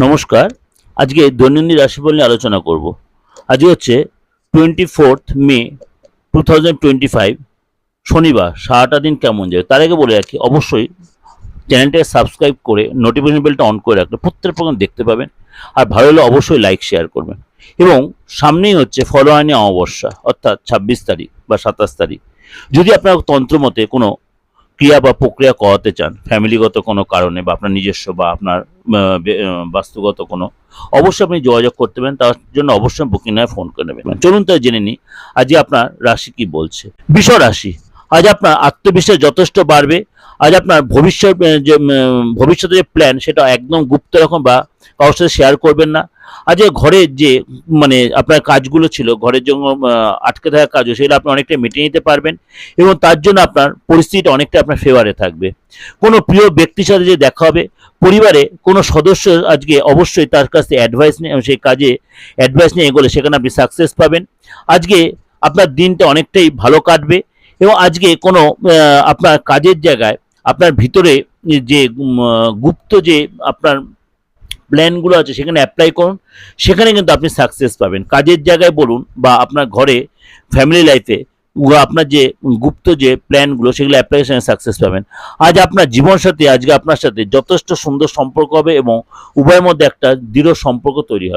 নমস্কার। আজকে দৈনন্দিন রাশিফল নিয়ে আলোচনা করব। আজকে হচ্ছে 24 মে 2025, শনিবার। সারাটা দিন কেমন যাবে তার আগে বলে রাখি, অবশ্যই চ্যানেলটাকে সাবস্ক্রাইব করে নোটিফিকেশন বেলটা অন করে রাখলে প্রত্যেক প্রোগ্রাম দেখতে পাবেন। আর ভালো হলে অবশ্যই লাইক শেয়ার করবেন। এবং সামনেই হচ্ছে ফলোয়ানি অমাবস্যা, অর্থাৎ 26 তারিখ বা 27 তারিখ। যদি আপনার তন্ত্রমতে কোনো ক্রিয়া বা প্রক্রিয়া করাতে চান ফ্যামিলিগত কোনো কারণে, বা আপনার নিজস্ব বা আপনার বাস্তুগত কোনো, অবশ্যই আপনি যোগাযোগ করতে পারেন। তার জন্য অবশ্যই বুকিং নয় ফোন করে নেবেন। চলুন তাই জেনে নিই আজকে আপনার রাশি কি বলছে। বৃষ রাশি, আজ আপনার আত্মবিশ্বাস যথেষ্ট বাড়বে। আজ আপনার ভবিষ্যতে যে প্ল্যান সেটা একদম গুপ্ত রকম বা কারোর সাথে শেয়ার করবেন না। আজ ঘরের যে আপনার কাজগুলো ছিল, ঘরের জন্য আটকে থাকা কাজও, সেগুলো আপনি অনেকটা মিটিয়ে নিতে পারবেন এবং তার জন্য আপনার পরিস্থিতিটা অনেকটা আপনার ফেভারে থাকবে। কোনো প্রিয় ব্যক্তির সাথে যে দেখা হবে, পরিবারে কোনো সদস্য আজকে অবশ্যই তার কাছ থেকে অ্যাডভাইস নিয়ে সেই কাজে অ্যাডভাইস নিয়ে এগোলে সেখানে আপনি সাকসেস পাবেন। আজকে আপনার দিনটা অনেকটাই ভালো কাটবে এবং আজকে কোনো আপনার কাজের জায়গায় আপনার ভিতরে যে গুপ্ত যে আপনার প্ল্যানগুলো আছে সেখানে অ্যাপ্লাই করুন, সেখানে কিন্তু আপনি সাকসেস পাবেন। কাজের জায়গায় বলুন বা আপনার ঘরে ফ্যামিলি লাইফে আপনার যে গুপ্ত যে প্ল্যানগুলো সেগুলো অ্যাপ্লিকেশনে সাকসেস পাবেন। আজ আপনার জীবনসাথী আজকে আপনার সাথে যথেষ্ট সুন্দর সম্পর্ক হবে এবং উভয়ের মধ্যে একটা দৃঢ় সম্পর্ক তৈরি হবে।